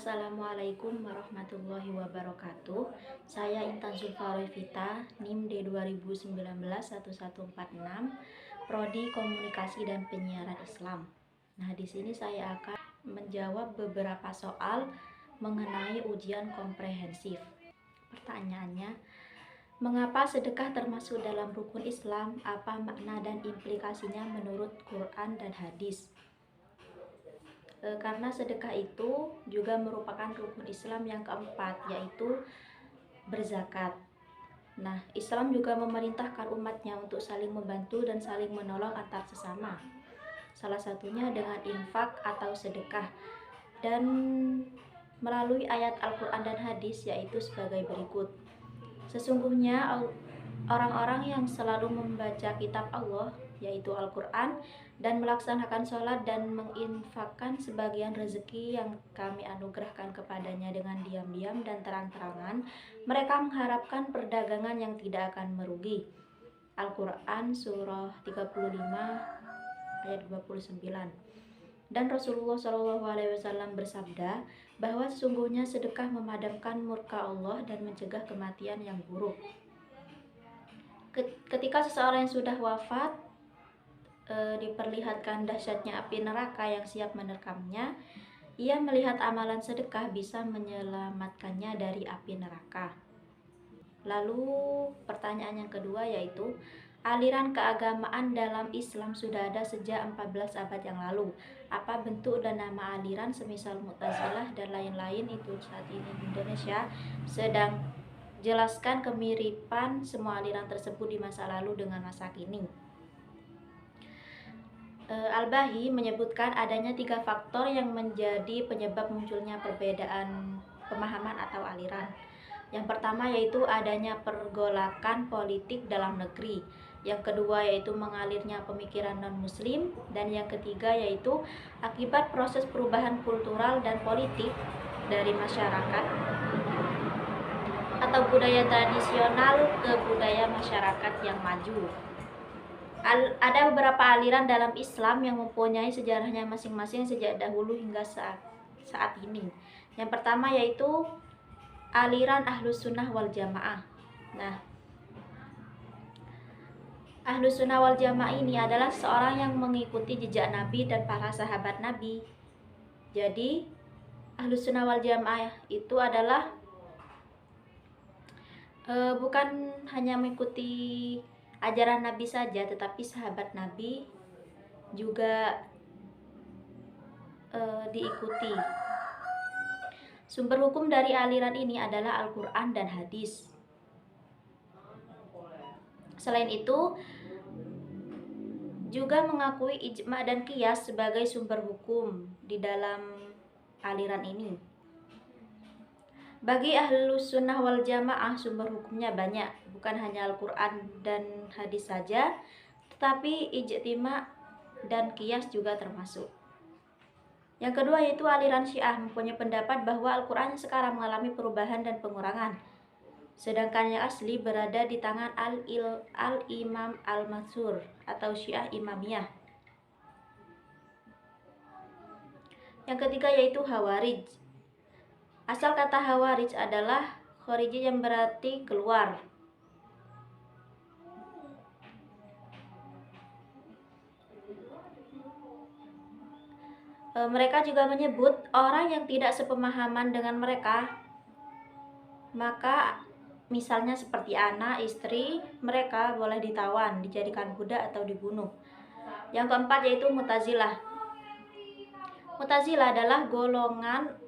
Assalamualaikum warahmatullahi wabarakatuh. Saya Intan Zulfarevita, NIM D2019-1146, Prodi Komunikasi dan Penyiaran Islam. Nah, di sini saya akan menjawab beberapa soal mengenai ujian komprehensif. Pertanyaannya, mengapa sedekah termasuk dalam rukun Islam? Apa makna dan implikasinya menurut Quran dan hadis? Karena sedekah itu juga merupakan rukun Islam yang keempat, yaitu berzakat. Nah, Islam juga memerintahkan umatnya untuk saling membantu dan saling menolong antar sesama. Salah satunya dengan infak atau sedekah. Dan melalui ayat Al-Quran dan hadis, yaitu sebagai berikut. Sesungguhnya orang-orang yang selalu membaca kitab Allah, yaitu Al-Quran, dan melaksanakan sholat dan menginfakkan sebagian rezeki yang kami anugerahkan kepadanya dengan diam-diam dan terang-terangan, mereka mengharapkan perdagangan yang tidak akan merugi. Al-Quran surah 35 ayat 29. Dan Rasulullah SAW bersabda bahwa sesungguhnya sedekah memadamkan murka Allah dan mencegah kematian yang buruk. Ketika seseorang yang sudah wafat diperlihatkan dahsyatnya api neraka yang siap menerkamnya, ia melihat amalan sedekah bisa menyelamatkannya dari api neraka. Lalu pertanyaan yang kedua yaitu, aliran keagamaan dalam Islam sudah ada sejak 14 abad yang lalu. Apa bentuk dan nama aliran semisal Mu'tazilah dan lain-lain itu saat ini di Indonesia? Sedang jelaskan kemiripan semua aliran tersebut di masa lalu dengan masa kini. Al-Bahi menyebutkan adanya 3 faktor yang menjadi penyebab munculnya perbedaan pemahaman atau aliran. Yang pertama yaitu adanya pergolakan politik dalam negeri. Yang kedua yaitu mengalirnya pemikiran non-muslim. Dan yang ketiga yaitu akibat proses perubahan kultural dan politik dari masyarakat atau budaya tradisional ke budaya masyarakat yang maju. Ada beberapa aliran dalam Islam yang mempunyai sejarahnya masing-masing sejak dahulu hingga saat ini. Yang pertama yaitu aliran Ahlus Sunnah wal Jamaah. Nah, Ahlus Sunnah wal Jamaah ini adalah seorang yang mengikuti jejak Nabi dan para sahabat Nabi. Jadi, Ahlus Sunnah wal Jamaah itu adalah bukan hanya mengikuti ajaran Nabi saja, tetapi sahabat Nabi juga diikuti. Sumber hukum dari aliran ini adalah Al-Quran dan hadis. Selain itu, juga mengakui ijma dan qiyas sebagai sumber hukum di dalam aliran ini. Bagi Ahlus Sunnah wal Jamaah, sumber hukumnya banyak, bukan hanya Al-Quran dan hadis saja, tetapi ijtima dan qiyas juga termasuk. Yang kedua yaitu aliran Syiah mempunyai pendapat bahwa Al-Quran sekarang mengalami perubahan dan pengurangan, sedangkan yang asli berada di tangan Al-Imam Al-Mansur atau Syiah Imamiyah. Yang ketiga yaitu Khawarij. Asal kata Khawarij adalah Khariji yang berarti keluar. Mereka juga menyebut orang yang tidak sepemahaman dengan mereka, maka misalnya seperti anak, istri, mereka boleh ditawan, dijadikan budak atau dibunuh. Yang keempat yaitu Mu'tazilah. Mu'tazilah adalah golongan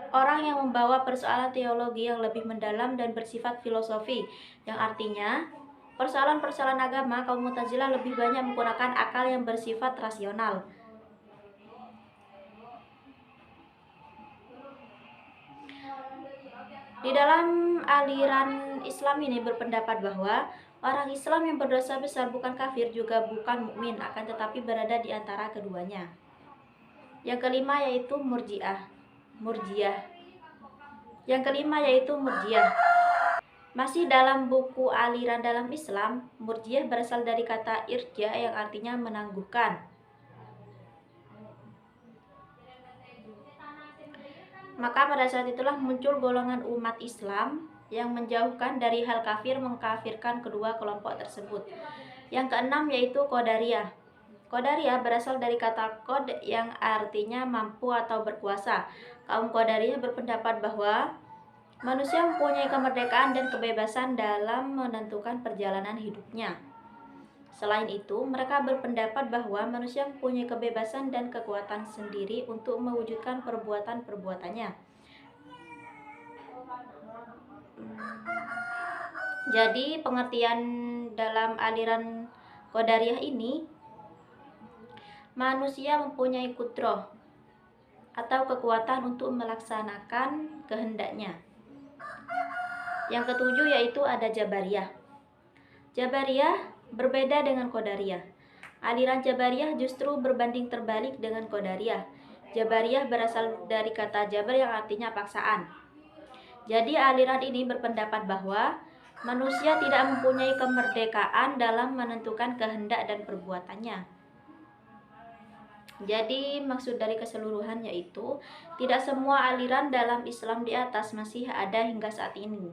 orang yang membawa persoalan teologi yang lebih mendalam dan bersifat filosofi, yang artinya persoalan-persoalan agama kaum Mu'tazilah lebih banyak menggunakan akal yang bersifat rasional. Di dalam aliran Islam ini berpendapat bahwa orang Islam yang berdosa besar bukan kafir juga bukan mukmin, akan tetapi berada di antara keduanya. Yang kelima yaitu Murji'ah. Yang kelima yaitu Murji'ah. Masih dalam buku aliran dalam Islam, Murji'ah berasal dari kata irja yang artinya menangguhkan. Maka pada saat itulah muncul golongan umat Islam yang menjauhkan dari hal kafir, mengkafirkan kedua kelompok tersebut. Yang keenam yaitu Qadariyah. Qadariyah berasal dari kata qad yang artinya mampu atau berkuasa. Kaum Qadariyah berpendapat bahwa manusia mempunyai kemerdekaan dan kebebasan dalam menentukan perjalanan hidupnya. Selain itu, mereka berpendapat bahwa manusia mempunyai kebebasan dan kekuatan sendiri untuk mewujudkan perbuatan-perbuatannya. Jadi, pengertian dalam aliran Qadariyah ini, manusia mempunyai kudrah atau kekuatan untuk melaksanakan kehendaknya. Yang ketujuh yaitu ada Jabariyah. Jabariyah berbeda dengan Qadariyah. Aliran Jabariyah justru berbanding terbalik dengan Qadariyah. Jabariyah berasal dari kata jabar yang artinya paksaan. Jadi aliran ini berpendapat bahwa manusia tidak mempunyai kemerdekaan dalam menentukan kehendak dan perbuatannya. Jadi maksud dari keseluruhan yaitu tidak semua aliran dalam Islam di atas masih ada hingga saat ini.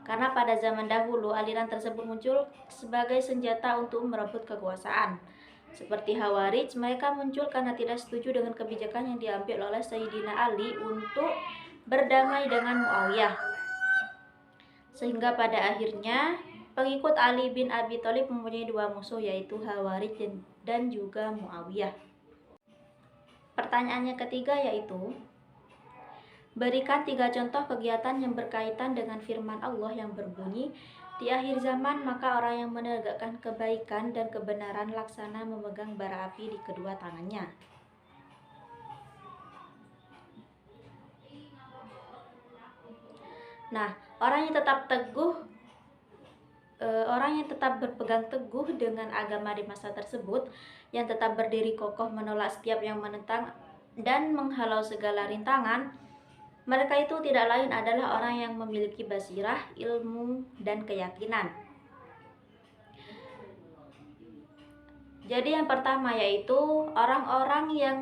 Karena pada zaman dahulu aliran tersebut muncul sebagai senjata untuk merebut kekuasaan. Seperti Khawarij, mereka muncul karena tidak setuju dengan kebijakan yang diambil oleh Sayyidina Ali untuk berdamai dengan Muawiyah. Sehingga pada akhirnya pengikut Ali bin Abi Thalib mempunyai dua musuh yaitu Khawarij dan juga Muawiyah. Pertanyaannya ketiga yaitu berikan 3 contoh kegiatan yang berkaitan dengan firman Allah yang berbunyi, di akhir zaman maka orang yang menegakkan kebaikan dan kebenaran laksana memegang bara api di kedua tangannya. Nah, orang yang tetap berpegang teguh dengan agama di masa tersebut, yang tetap berdiri kokoh menolak setiap yang menentang dan menghalau segala rintangan, mereka itu tidak lain adalah orang yang memiliki basirah, ilmu, dan keyakinan. Jadi yang pertama yaitu orang-orang yang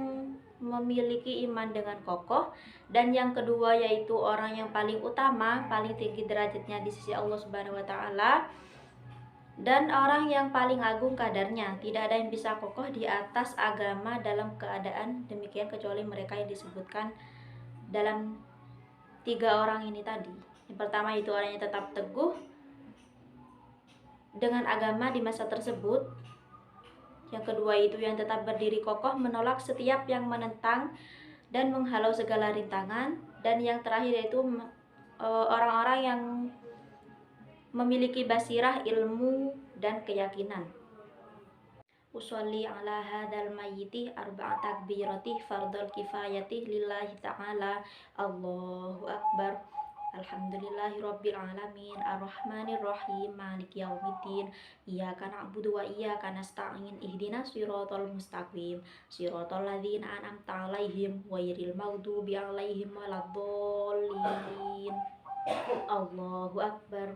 memiliki iman dengan kokoh, dan yang kedua yaitu orang yang paling utama, paling tinggi derajatnya di sisi Allah Subhanahu wa taala, dan orang yang paling agung kadarnya. Tidak ada yang bisa kokoh di atas agama dalam keadaan demikian kecuali mereka yang disebutkan dalam 3 orang ini tadi. Yang pertama itu orang yang tetap teguh dengan agama di masa tersebut. Yang kedua itu yang tetap berdiri kokoh menolak setiap yang menentang dan menghalau segala rintangan. Dan yang terakhir yaitu orang-orang yang memiliki basirah, ilmu, dan keyakinan. Usolli ala hadal mayyiti arba'a takbirati fardal kifayati lillahi ta'ala. Allahu akbar. Alhamdulillahirabbil alamin arrahmanir rahim maliki yaumiddin iyyaka na'budu wa iyyaka nasta'in ihdinas siratal mustaqim siratal ladzina an'amta 'alaihim ghairil maghdubi 'alaihim waladdallin. Allahu akbar.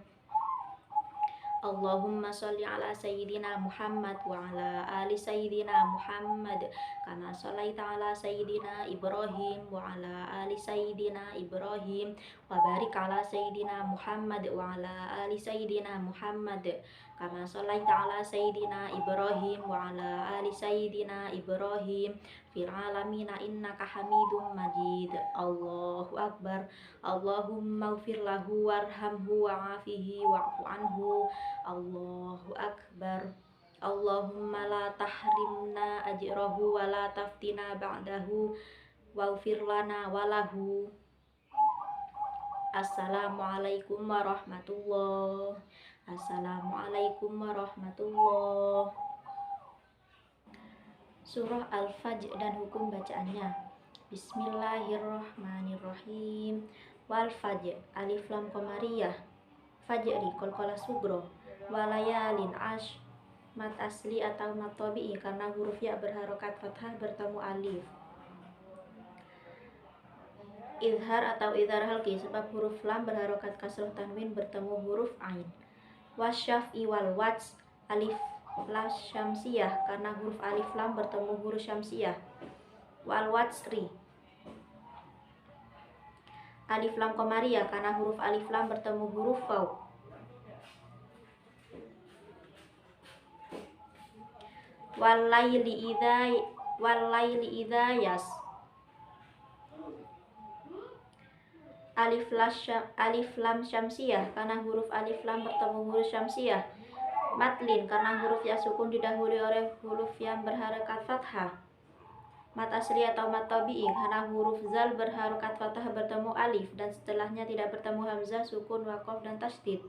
Allahumma sholli ala sayyidina Muhammad wa ala ali sayyidina Muhammad kama shallaita ala sayyidina Ibrahim wa ala ali sayyidina Ibrahim wa barik ala sayyidina Muhammad wa ala ali sayyidina Muhammad kama shallaita ala sayyidina Ibrahim wa ala ali sayyidina Ibrahim fil alamin innaka Hamidum Majid. Allahu akbar. Allahumma ighfir lahu warhamhu wa'afihi wa'fu anhu. Allahu akbar. Allahumma la tahrimna ajrahu wa la taftina ba'dahu waghfir lana walahu. Assalamualaikum warahmatullahi. Assalamualaikum warahmatullahi. Surah Al-Fajr dan hukum bacaannya. Bismillahirrahmanirrahim. Wal fajr alif lam qamariyah. Fajri qalqalah sugro. Walayalin ash mat asli atau mat tabi'i karena huruf ya berharokat fathah bertemu alif. Izhar atau izhar halqi sebab huruf lam berharokat kasroh tanwin bertemu huruf ain. Wasyaf'i wal wats alif lam syamsiyah karena huruf alif lam bertemu huruf syamsiyah. Wal watsri Alif lam qamariyah karena huruf alif lam bertemu huruf waw. Walaili idza yas. Alif lam syamsiyah karena huruf alif lam bertemu huruf syamsiyah. Matlin karena huruf ya sukun didahului oleh huruf yang berharokat fathah. Mat asli atau mat tabi'i karena huruf zal berharokat fathah bertemu alif dan setelahnya tidak bertemu hamzah, sukun, waqaf dan tasydid.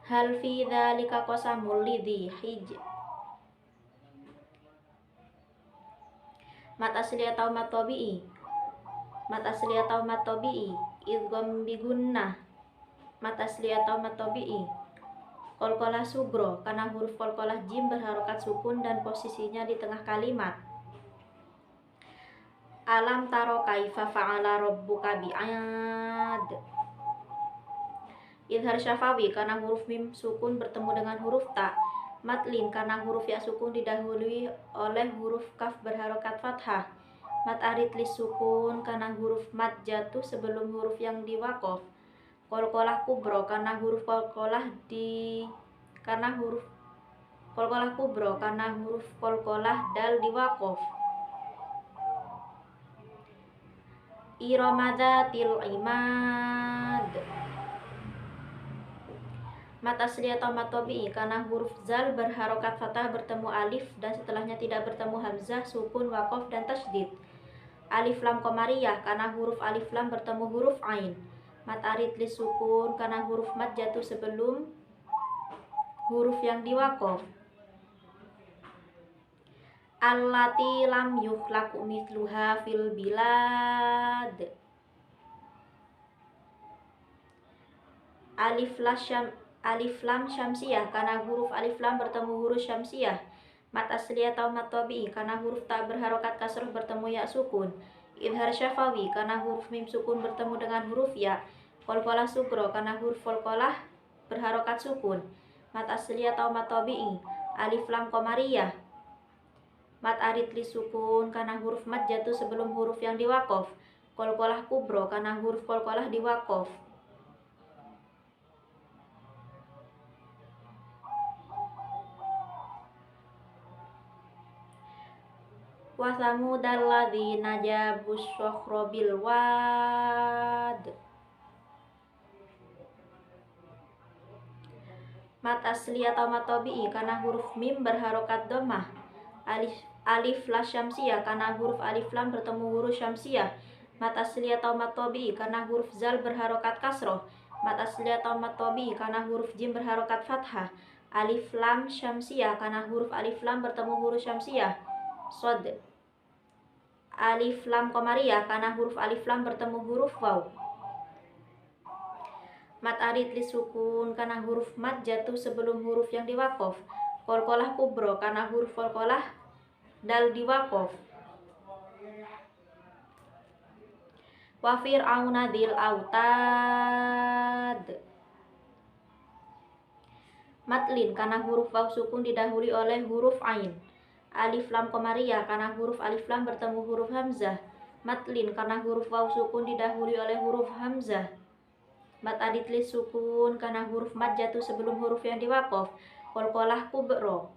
Hal fi dzalika qasamul lidhi hij. Mat asli atau mat tabi'i. Mat asli atau mat tabi'i idgham bi gunnah. Mat asli atau mat tabi'i qalqalah sugro karena huruf qalqalah jim berharokat sukun dan posisinya di tengah kalimat. Alam taro kaifa fa'ala rabbuka bi'ad. Idhar syafawi karena huruf mim sukun bertemu dengan huruf ta. Matlin karena huruf ya sukun didahului oleh huruf kaf berharokat fathah. Mat arid lis sukun karena huruf mat jatuh sebelum huruf yang diwaqaf. Qalqalah kubro karena huruf qalqalah dal diwaqaf. Iramadzatil imad. Mat asli atau mat tabi'i karena huruf zal berharokat fathah bertemu alif dan setelahnya tidak bertemu hamzah, sukun, waqaf dan tasydid. Alif lam qamariyah karena huruf alif lam bertemu huruf ain. Mat arid lis sukun karena huruf mat jatuh sebelum huruf yang diwaqaf. Allati lam yukhlaqu mithluha fil bilad. Alif lam syamsiyah karena huruf alif lam bertemu huruf syamsiyah. Mat asli atau mat tabi'i karena huruf ta berharokat kasroh bertemu ya sukun. Idhar syafawi karena huruf mim sukun bertemu dengan huruf ya. Qalqalah sugro karena huruf qalqalah berharokat sukun. Mat asli atau mat tabi'i alif lam qamariyah. Mat arid li sukun karena huruf mat jatuh sebelum huruf yang diwaqaf. Qalqalah kubro karena huruf qalqalah diwaqaf. Wa thamudal ladzina jabus sakhra bil wad. Mat asli atau mat tabi'i karena huruf mim berharokat dhammah. Alif lam syamsiyah karena huruf alif lam bertemu huruf syamsiyah. Mat asli atau mat tabi'i karena huruf zal berharokat kasroh. Mat asli atau mat tabi'i karena huruf jim berharokat fathah. Alif lam syamsiyah karena huruf alif lam bertemu huruf syamsiyah. Shod. Alif lam qamariyah karena huruf alif lam bertemu huruf waw. Mat arid li sukun karena huruf mat jatuh sebelum huruf yang diwaqaf. Qalqalah kubro karena huruf qalqalah dal diwaqaf. Wa fir'auna dzil autad. Matlin karena huruf waw sukun didahului oleh huruf ain. Alif lam qamariyah karena huruf alif lam bertemu huruf hamzah. Matlin karena huruf waw sukun didahului oleh huruf hamzah. Mat arid lis sukun karena huruf mat jatuh sebelum huruf yang diwaqaf. Qalqalah kubro.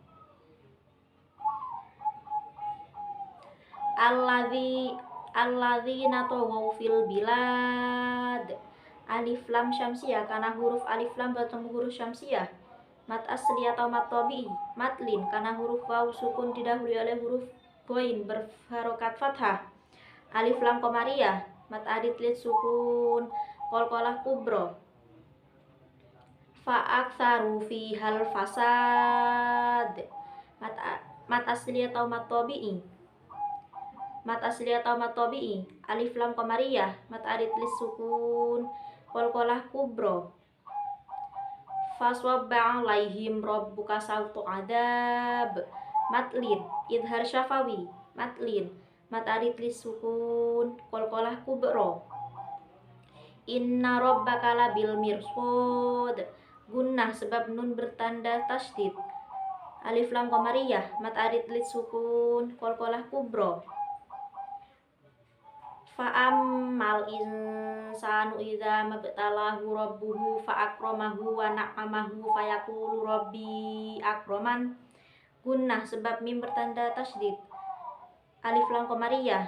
Alladzina taghaw fil bilad. Alif lam syamsiyah karena huruf alif lam bertemu huruf syamsiyah. Mat asli atau mat tabi'i matlin karena huruf waw sukun didahului oleh huruf ghain berharokat fathah. Alif lam qamariyah mat arid lis sukun qalqalah kubro. Fa'aktsaru fihal fasad. Mat asli atau mat tabi'i alif lam qamariyah mat arid lis sukun qalqalah kubro. Faswabba alaihim rabbuka sautu adab. Matlin idhar syafawi matlin mat arid lis sukun qalqalah kubro. Inna rabbaka labil mirsad. Gunnah sebab nun bertanda tasydid. Alif lam qamariyah mat arid lis sukun qalqalah kubro. Fa'ammal insanu idza mabtalahu rabbuhu fa'akramahu wa na'amahu fayaqulu rabbi akraman. Gunnah sebab mim bertanda tasydid. Alif lam qamariyah.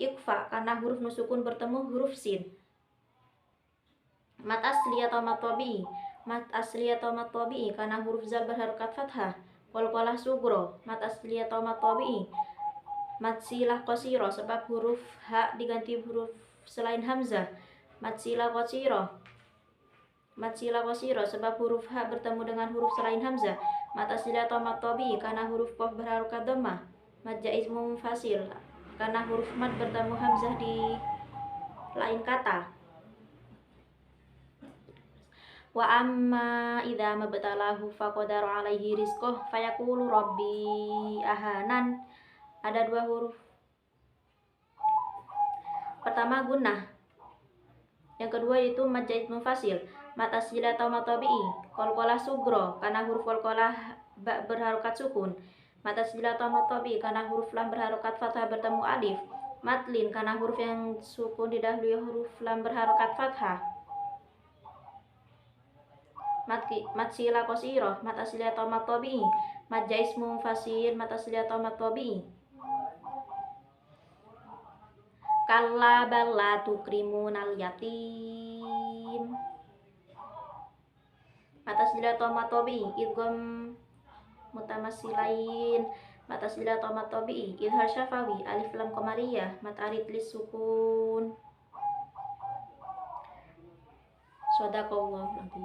Ikfa karena huruf nusukun bertemu huruf sin. Mat asli atau mat tabi'i. Mat asli atau mat tabi'i karena huruf zal berharokat fathah. Qalqalah sugro. Mat asli atau mat tabi'i. Mat silah qasiro sebab huruf ha diganti huruf selain hamzah. Mat silah qasiro. Mat silah qasiro sebab huruf ha bertemu dengan huruf selain hamzah. Mat asli atau mat tabi'i karena huruf qaf berharokat dhammah. Mat jaiz munfasil karena huruf mat bertemu hamzah di lain kata. Wa amma idza mabtalahu faqadara alaihi rizqah fayaqulu rabbi ahanan. Ada dua huruf. Pertama gunnah. Yang kedua yaitu mad jaiz munfasil. Mat asli atau mat tabi'i. Qalqalah sugro karena huruf qalqalah ba berharokat sukun. Mat asli atau mat tabi'i karena huruf lam berharokat fathah bertemu alif. Matlin karena huruf yang sukun didahului huruf lam berharokat fathah. Mat sila qasiro. Mat asli atau mat tabi'i. Mat jaiz munfasil. Mat asli atau mat tabi'i. Kalla bal la tukrimunal yatim. Mat asli atau mat tabi'i. Idgham mutamassilain. Mat asli atau mat tabi'i. Idhar syafawi. Alif lam qamariyah. Mat arid lis sukun. Shadaqallahul azim.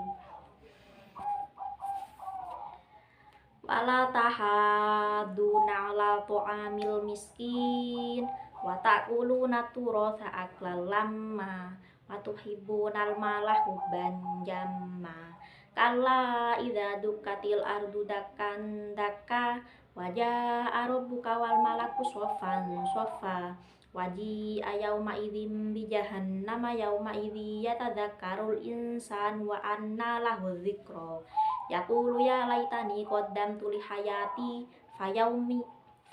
Wala tahaduna ala ta'amil miskin wa ta'kuluna turatha aklan lamma wa tuhibbunal mala hubban jamma. Kalla idza dukkatil ardu dakkan dakka wa jaa rabbuka wal malaku shaffan shaffa waji ayauma idzim bi jahannama yauma idzi yatadzakkarul insan wa anna lahu dzikra. Yaqulu ya laitani qaddamtu li hayati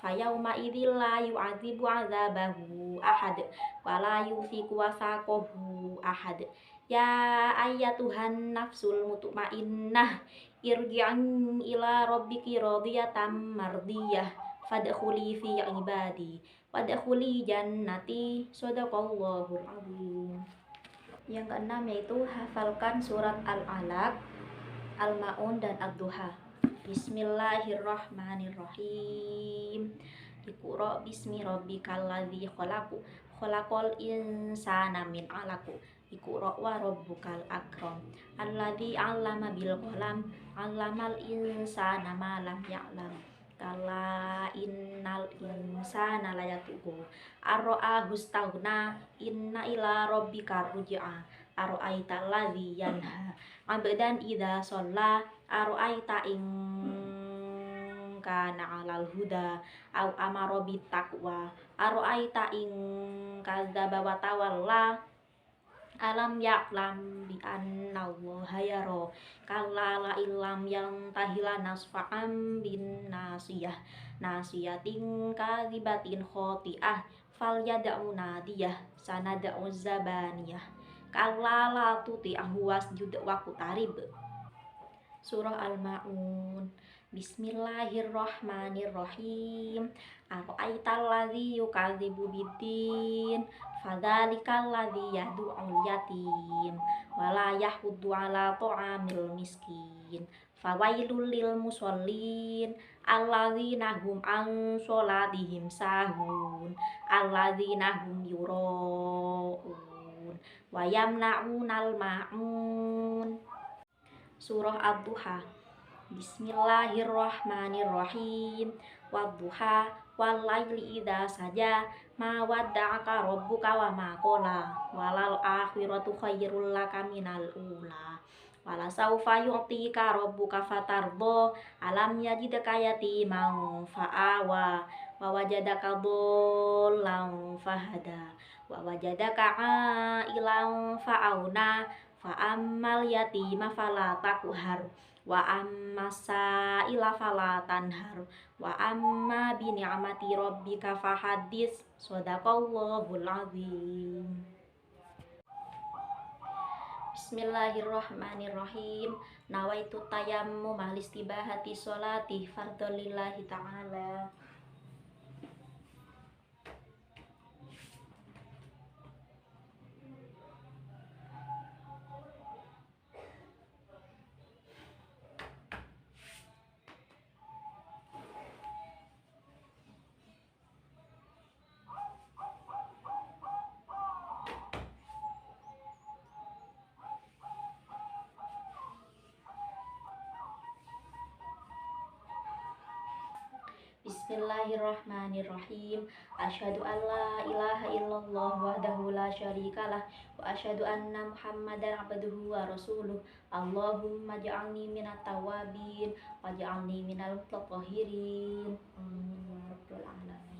fayauma idzil la yu'adzibu 'adzabahu ahad wa la yuthiqu wasaqahu ahad. Ya ayyatuhan nafsul mutmainnah irji'an ila rabbiki radiyatan mardiyah fadkhuli fi ibadi wadkhuli jannati. Shadaqallahul azim. Yang keenam yaitu hafalkan surat Al-Alaq, Al-Ma'un dan Ad-Duha. Bismillahirrahmanirrahim. Iqra bismi rabbikal ladzi khalaq. Khalaqal insana min 'alaq. Iqra wa rabbukal akram. Alladzi 'allama bil qalam. 'Allamal insana ma lam ya'lam. Kalla innal insana layatgha ar-ra'ahu istaghna. Inna ila rabbika ruj'a. Ara'aita alladzi yanha 'abdan idza shalla. Ara'aita in kana 'alal huda aw amara bit taqwa. Ara'aita in kadzdzaba wa tawalla. Alam ya'lam bi anna Allaha yara. Kalla la illam yantahi lanasfa'an bin nasiyah nasiyatin kadzibatin khati'ah falyad'u nadiyah sanad'u zabaniyah. Kalla la tuti'hu wasjud waqtarib. Surah Al-Ma'un. Bismillahirrahmanirrahim. Ara'aital ladzi yukadzibu biddin fadzalikal ladzi yad'ul yatim wa la yahuddu 'ala ta'amil miskin. Fawailul lil musallin alladzina hum an sholatihim sahun alladzina hum yura'un wa yamna'unal ma'un. Surah Ad-Duha. Bismillahirrahmanirrahim. Wadduha wal laili idza saja ma wadda'aka rabbuka wa ma qala walal akhiratu khairul laka minal ula wala saufa yu'tika rabbuka fatardo. Alam yajidka yatiman fa'awa wa wajadaka dhallan fahada wa wajadaka 'ailan fa'auna fa ammal yatima fala taqhar wa amma sa'ila fala tanhar wa amma bi ni'mati rabbika fahaddits. Shadaqallahul azim. Bismillahirrahmanirrahim. Nawaitu tayammum listibahati sholati fardholillahi ta'ala. Bismillahirrahmanirrahim. Asyhadu an la ilaha illallah wahdahu la syarikalah wa asyhadu anna Muhammadan abduhu wa rasuluh. Allahumma ja'alni minat tawabin wa ja'alni minal mutatahhirin. Amin ya rabbal alamin.